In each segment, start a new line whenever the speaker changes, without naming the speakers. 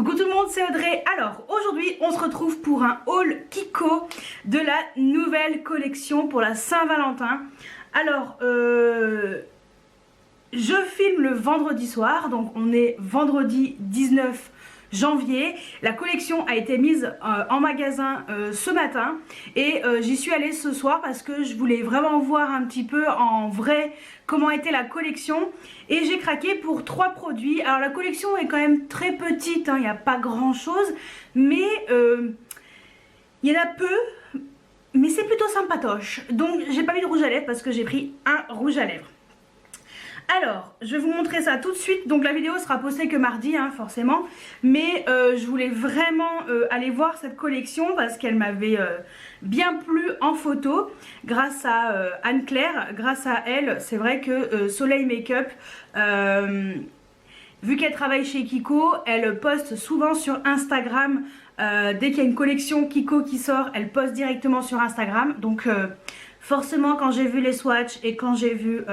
Coucou tout le monde, c'est Audrey. Alors aujourd'hui on se retrouve pour un haul Kiko de la nouvelle collection pour la Saint-Valentin. Alors je filme le vendredi soir, donc on est vendredi 19 janvier. La collection a été mise en magasin ce matin et j'y suis allée ce soir parce que je voulais vraiment voir un petit peu en vrai comment était la collection et j'ai craqué pour 3 produits. Alors la collection est quand même très petite, hein, il n'y a pas grand chose, mais il y en a peu, mais c'est plutôt sympatoche. Donc j'ai pas mis de rouge à lèvres parce que j'ai pris un rouge à lèvres. Alors, je vais vous montrer ça tout de suite. Donc la vidéo sera postée que mardi, hein, forcément. Mais je voulais vraiment aller voir cette collection parce qu'elle m'avait bien plu en photo. Grâce à Anne-Claire, grâce à elle, c'est vrai que Soleil Make-up, vu qu'elle travaille chez Kiko, elle poste souvent sur Instagram. Dès qu'il y a une collection Kiko qui sort, elle poste directement sur Instagram. Donc forcément, quand j'ai vu les swatchs et quand j'ai vu...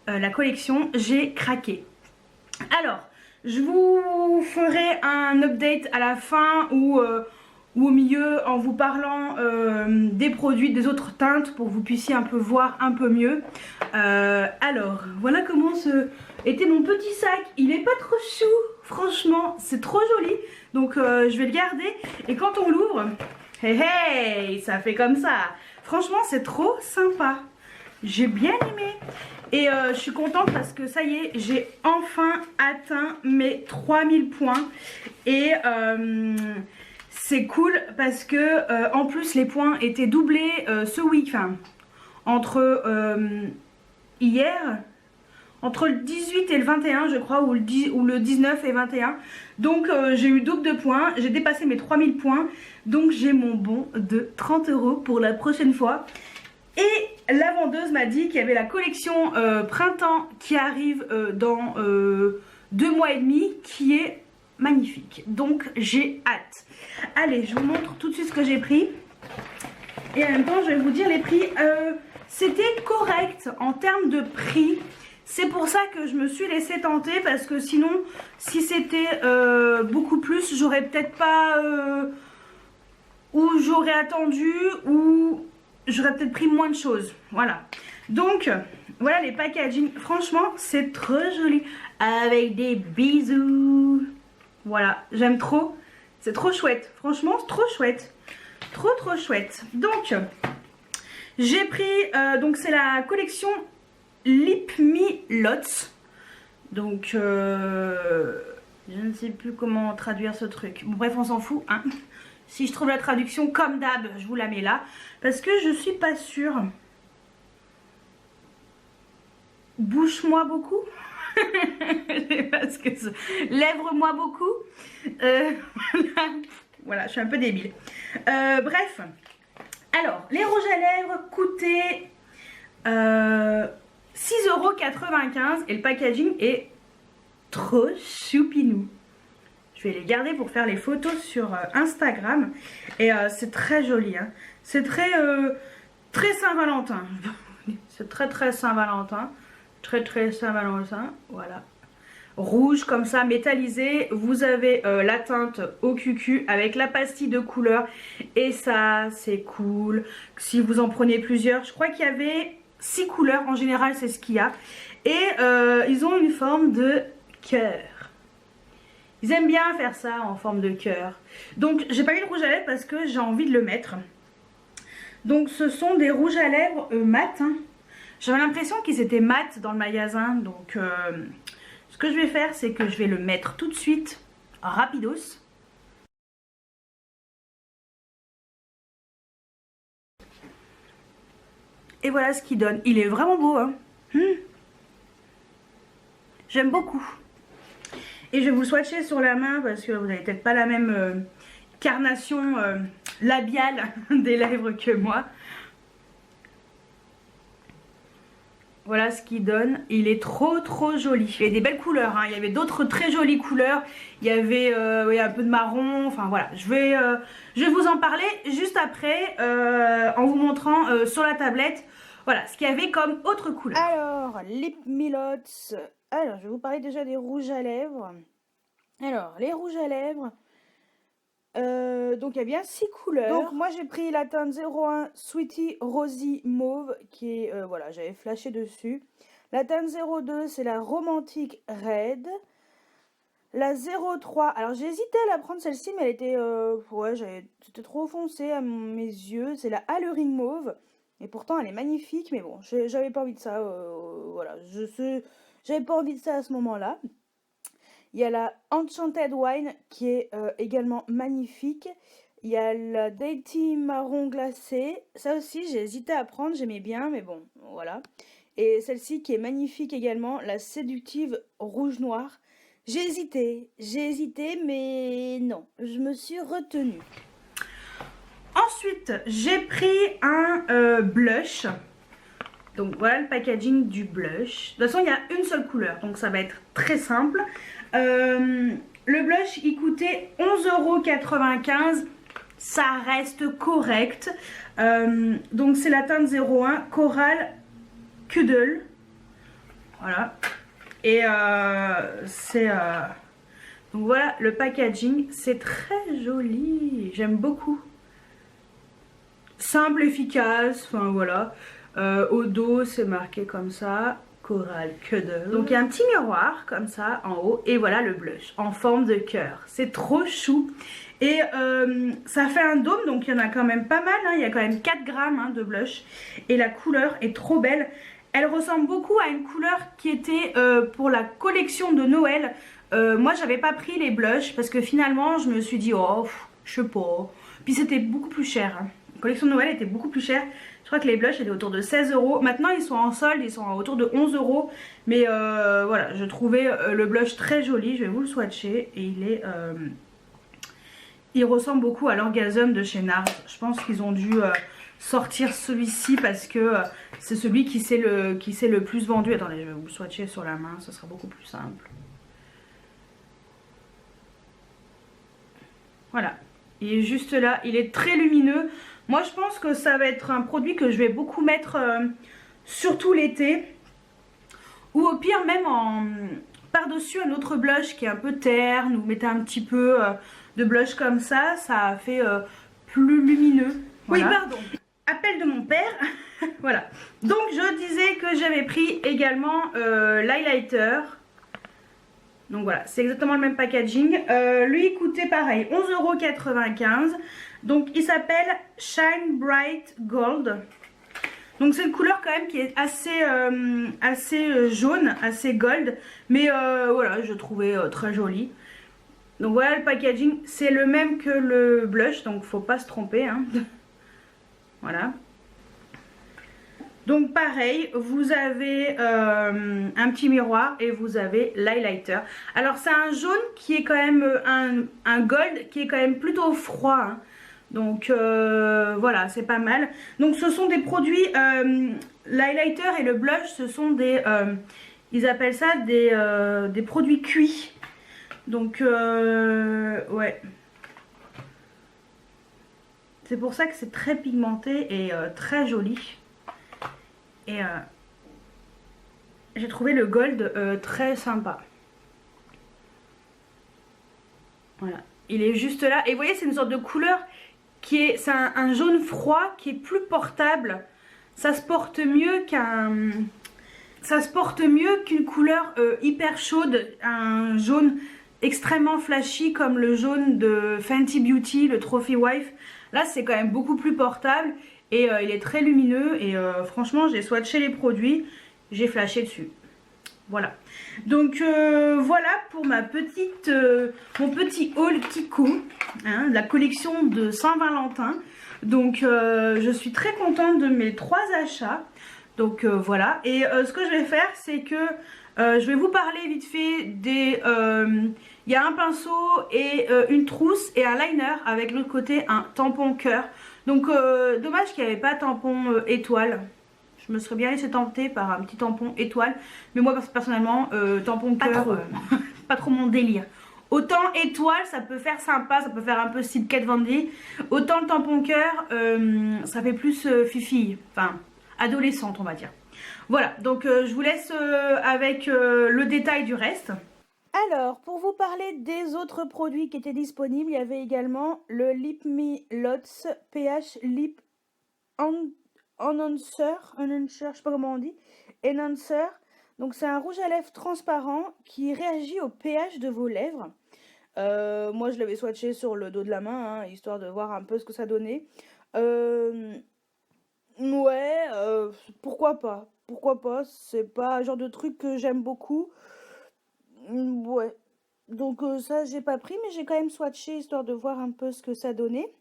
la collection, j'ai craqué. Alors, je vous ferai un update à la fin ou au milieu en vous parlant des produits, des autres teintes pour que vous puissiez un peu voir un peu mieux. Alors, voilà comment était mon petit sac. Il est pas trop chou, franchement, c'est trop joli. Donc, je vais le garder. Et quand on l'ouvre, hey, hey, ça fait comme ça. Franchement, c'est trop sympa. J'ai bien aimé. Et je suis contente parce que ça y est, j'ai enfin atteint mes 3000 points. Et c'est cool parce que en plus les points étaient doublés ce week-end. Entre hier, entre le 18 et le 21 je crois, ou le 19 et 21. Donc j'ai eu double de points, j'ai dépassé mes 3000 points. Donc j'ai mon bon de 30 € pour la prochaine fois. Et la vendeuse m'a dit qu'il y avait la collection printemps qui arrive dans 2 mois et demi qui est magnifique. Donc j'ai hâte. Allez, je vous montre tout de suite ce que j'ai pris. Et en même temps, je vais vous dire les prix. C'était correct en termes de prix. C'est pour ça que je me suis laissée tenter parce que sinon, si c'était beaucoup plus, j'aurais peut-être pas... ou j'aurais attendu ou... j'aurais peut-être pris moins de choses. Voilà. Donc, voilà les packaging. Franchement, c'est trop joli. Avec des bisous. Voilà, j'aime trop. C'est trop chouette. Franchement, c'est trop chouette. Trop, trop chouette. Donc, j'ai pris... donc, c'est la collection Lip Me Lots. Donc, je ne sais plus comment traduire ce truc. Bon, bref, on s'en fout, hein. Si je trouve la traduction comme d'hab, je vous la mets là. Parce que je suis pas sûre. Bouche-moi beaucoup. Je sais pas ce que c'est. Lèvre-moi beaucoup. Voilà, je suis un peu débile. Bref. Alors, les rouges à lèvres coûtaient 6,95 € et le packaging est trop choupinou. Je vais les garder pour faire les photos sur Instagram. Et c'est très joli, hein. C'est très Saint-Valentin. C'est très Saint-Valentin. Très Saint-Valentin. Voilà. Rouge comme ça, métallisé. Vous avez la teinte au cucu avec la pastille de couleur. Et ça, c'est cool. Si vous en prenez plusieurs, je crois qu'il y avait 6 couleurs. En général, c'est ce qu'il y a. Et ils ont une forme de cœur. Ils aiment bien faire ça en forme de cœur. Donc j'ai pas mis de rouge à lèvres parce que j'ai envie de le mettre. Donc ce sont des rouges à lèvres mat, hein. J'avais l'impression qu'ils étaient mat dans le magasin. Donc ce que je vais faire, c'est que je vais le mettre tout de suite rapidos. Et voilà ce qu'il donne. Il est vraiment beau, hein. J'aime beaucoup. Et je vais vous le swatcher sur la main parce que vous n'avez peut-être pas la même carnation labiale des lèvres que moi. Voilà ce qu'il donne. Il est trop joli. Il y a des belles couleurs, hein. Il y avait d'autres très jolies couleurs. Il y avait oui, un peu de marron. Enfin voilà, je vais vous en parler juste après en vous montrant sur la tablette. Voilà ce qu'il y avait comme autre couleur. Alors, Lip Me Lots. Alors, je vais vous parler déjà des rouges à lèvres. Alors, les rouges à lèvres. Donc il y a bien 6 couleurs. Donc moi j'ai pris la teinte 01 Sweetie Rosy Mauve qui est, voilà, j'avais flashé dessus. La teinte 02 c'est la Romantique Red. La 03, alors j'ai hésité à la prendre celle-ci mais elle était, ouais, c'était trop foncé à mes yeux. C'est la Alluring Mauve et pourtant elle est magnifique mais bon, j'avais pas envie de ça, voilà, j'avais pas envie de ça à ce moment-là. Il y a la Enchanted Wine qui est également magnifique. Il y a la Dainty Marron Glacé. Ça aussi, j'ai hésité à prendre, j'aimais bien, mais bon, voilà. Et celle-ci qui est magnifique également, la Séductive Rouge Noir. J'ai hésité, mais non, je me suis retenue. Ensuite, j'ai pris un blush. Donc voilà le packaging du blush. De toute façon, il y a une seule couleur, donc ça va être très simple. Le blush, il coûtait 11,95 €. Ça reste correct. Donc c'est la teinte 01 Coral Cuddle. Voilà. Et donc voilà le packaging. C'est très joli. J'aime beaucoup. Simple, efficace. Enfin voilà. Au dos, c'est marqué comme ça. Coral Cuddle. Donc il y a un petit miroir comme ça en haut. Et voilà le blush en forme de cœur. C'est trop chou. Et ça fait un dôme. Donc il y en a quand même pas mal. Hein. Il y a quand même 4 grammes hein, de blush. Et la couleur est trop belle. Elle ressemble beaucoup à une couleur qui était pour la collection de Noël. Moi j'avais pas pris les blushs. Parce que finalement je me suis dit oh je sais pas. Puis c'était beaucoup plus cher. Hein. La collection de Noël était beaucoup plus chère. Je crois que les blushs étaient autour de 16 €. Maintenant ils sont en solde, ils sont autour de 11 €. Mais voilà, je trouvais le blush très joli. Je vais vous le swatcher. Et il ressemble beaucoup à l'Orgasm de chez NARS. Je pense qu'ils ont dû sortir celui-ci parce que c'est celui qui s'est le plus vendu. Attendez, je vais vous le swatcher sur la main, ce sera beaucoup plus simple. Voilà, il est juste là, il est très lumineux. Moi je pense que ça va être un produit que je vais beaucoup mettre surtout l'été. Ou au pire même par-dessus un autre blush qui est un peu terne. Ou mettez un petit peu de blush comme ça, ça fait plus lumineux. Voilà. Oui pardon, appel de mon père. Voilà, donc je disais que j'avais pris également l'highlighter. Donc voilà, c'est exactement le même packaging. Lui il coûtait pareil 11,95 €. Donc il s'appelle Shine Bright Gold. Donc c'est une couleur quand même qui est assez jaune, assez gold. Mais voilà, je trouvais très jolie. Donc voilà le packaging. C'est le même que le blush, donc faut pas se tromper. Hein. Voilà. Donc pareil, vous avez un petit miroir et vous avez l'highlighter. Alors c'est un jaune qui est quand même un gold qui est quand même plutôt froid. Hein. Donc voilà, c'est pas mal. Donc ce sont des produits, l'highlighter et le blush, ce sont des, ils appellent ça des produits cuits. Donc ouais. C'est pour ça que c'est très pigmenté et très joli. Et j'ai trouvé le gold très sympa. Voilà, il est juste là. Et vous voyez, c'est une sorte de couleur qui est, c'est un jaune froid qui est plus portable. Ça se porte mieux qu'une couleur hyper chaude, un jaune extrêmement flashy comme le jaune de Fenty Beauty, le Trophy Wife. Là, c'est quand même beaucoup plus portable. Et il est très lumineux et franchement j'ai swatché les produits, j'ai flashé dessus. Voilà. Donc voilà pour mon petit haul Kiko, hein, de la collection de Saint-Valentin. Donc je suis très contente de mes 3 achats. Donc voilà. Et ce que je vais faire c'est que je vais vous parler vite fait des... il y a un pinceau et une trousse et un liner avec l'autre côté un tampon cœur. Donc dommage qu'il n'y avait pas tampon étoile. Je me serais bien laissé tenter par un petit tampon étoile. Mais moi personnellement tampon cœur pas trop mon délire. Autant étoile ça peut faire sympa, ça peut faire un peu style Kat Von D. Autant le tampon cœur ça fait plus fifille. Enfin adolescente on va dire. Voilà, donc je vous laisse avec le détail du reste. Alors, pour vous parler des autres produits qui étaient disponibles, il y avait également le Lip Me Lots PH Lip Enhancer, je sais pas comment on dit, Enhancer. Donc c'est un rouge à lèvres transparent qui réagit au pH de vos lèvres. Moi je l'avais swatché sur le dos de la main, hein, histoire de voir un peu ce que ça donnait. Ouais, pourquoi pas? Pourquoi pas? C'est pas un genre de truc que j'aime beaucoup. Ouais. Donc ça j'ai pas pris, mais j'ai quand même swatché histoire de voir un peu ce que ça donnait.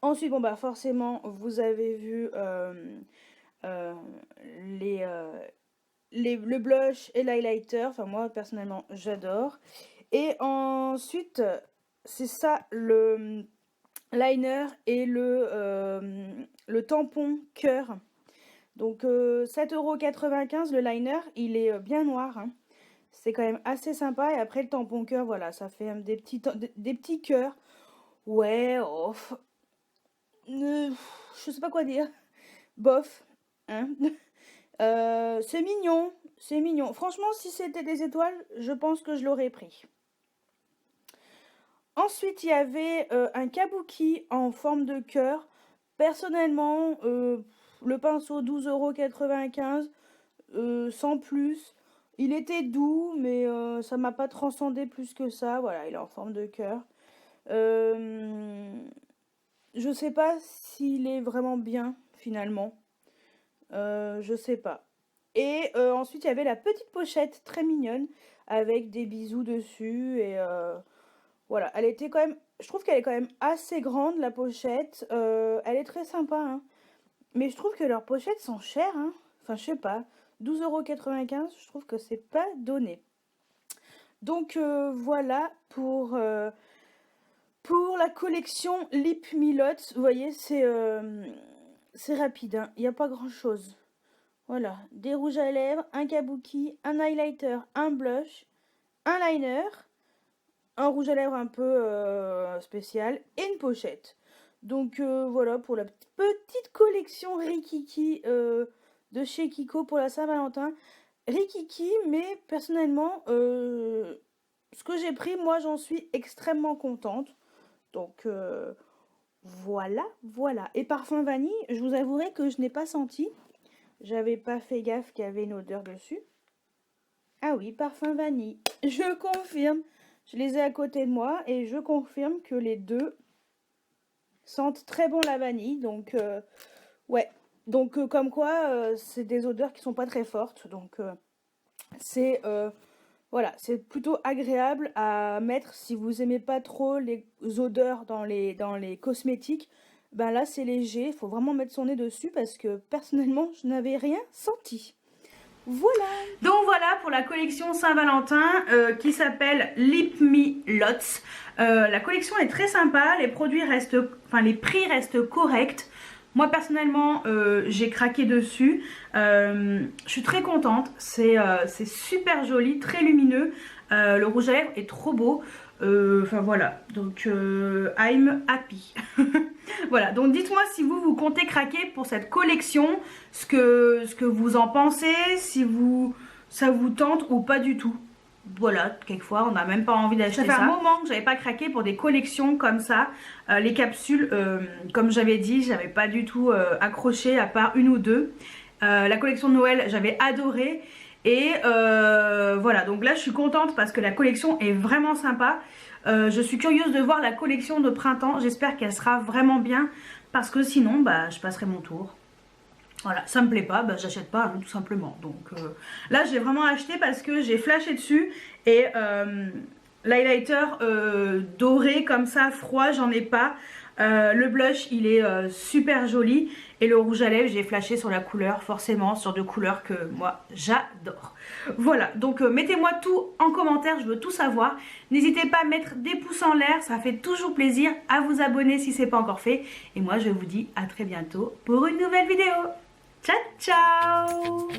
Ensuite, bon bah forcément, vous avez vu euh, les, le blush et l'highlighter. Enfin moi personnellement j'adore. Et ensuite, c'est ça le liner et le tampon cœur. Donc 7,95 € le liner, il est bien noir, hein. C'est quand même assez sympa. Et après le tampon cœur, voilà, ça fait des petits cœurs. Ouais, oh, je sais pas quoi dire. Bof, hein. C'est mignon, c'est mignon. Franchement, si c'était des étoiles, je pense que je l'aurais pris. Ensuite, il y avait un kabuki en forme de cœur. Personnellement, le pinceau 12,95 €, sans plus. Il était doux, mais ça m'a pas transcendé plus que ça. Voilà, il est en forme de cœur. Je sais pas s'il est vraiment bien, finalement. Je sais pas. Et ensuite, il y avait la petite pochette très mignonne avec des bisous dessus. Et voilà, elle était quand même. Je trouve qu'elle est quand même assez grande, la pochette. Elle est très sympa, hein. Mais je trouve que leurs pochettes sont chères, hein. Enfin, je sais pas. 12,95 €, je trouve que c'est pas donné. Donc voilà pour la collection Lip Me Lots. Vous voyez, c'est rapide, hein. Il n'y a pas grand chose. Voilà, des rouges à lèvres, un kabuki, un highlighter, un blush, un liner, un rouge à lèvres un peu spécial et une pochette. Donc voilà pour la petite collection Rikiki de chez Kiko pour la Saint-Valentin. Rikiki, mais personnellement, ce que j'ai pris, moi j'en suis extrêmement contente. Donc voilà, voilà. Et parfum vanille, je vous avouerai que je n'ai pas senti. J'avais pas fait gaffe qu'il y avait une odeur dessus. Ah oui, parfum vanille. Je confirme. Je les ai à côté de moi et je confirme que les deux sentent très bon la vanille. Donc ouais. Donc comme quoi, c'est des odeurs qui sont pas très fortes. Donc c'est voilà, c'est plutôt agréable à mettre si vous aimez pas trop les odeurs dans les cosmétiques. Ben là, c'est léger, il faut vraiment mettre son nez dessus parce que personnellement, je n'avais rien senti. Voilà. Donc voilà pour la collection Saint-Valentin qui s'appelle Lip Me Lots. La collection est très sympa, les prix restent corrects. Moi personnellement j'ai craqué dessus, je suis très contente, c'est super joli, très lumineux, le rouge à lèvres est trop beau, enfin voilà, donc I'm happy. Voilà, donc dites-moi si vous comptez craquer pour cette collection, ce que vous en pensez, si ça vous tente ou pas du tout. Voilà, quelquefois on n'a même pas envie d'acheter ça. Ça fait un moment que j'avais pas craqué pour des collections comme ça. Les capsules, comme j'avais dit, j'avais pas du tout accroché à part une ou deux. La collection de Noël, j'avais adoré. Et voilà, donc là je suis contente parce que la collection est vraiment sympa. Je suis curieuse de voir la collection de printemps. J'espère qu'elle sera vraiment bien parce que sinon bah, je passerai mon tour. Voilà, ça me plaît pas, bah, j'achète pas, hein, tout simplement. Donc là j'ai vraiment acheté parce que j'ai flashé dessus. Et l'highlighter doré comme ça, froid, j'en ai pas. Le blush il est super joli. Et le rouge à lèvres j'ai flashé sur la couleur, forcément sur deux couleurs que moi j'adore. Voilà, donc mettez-moi tout en commentaire, je veux tout savoir. N'hésitez pas à mettre des pouces en l'air, ça fait toujours plaisir. À vous abonner si ce n'est pas encore fait. Et moi je vous dis à très bientôt pour une nouvelle vidéo. Ciao ciao.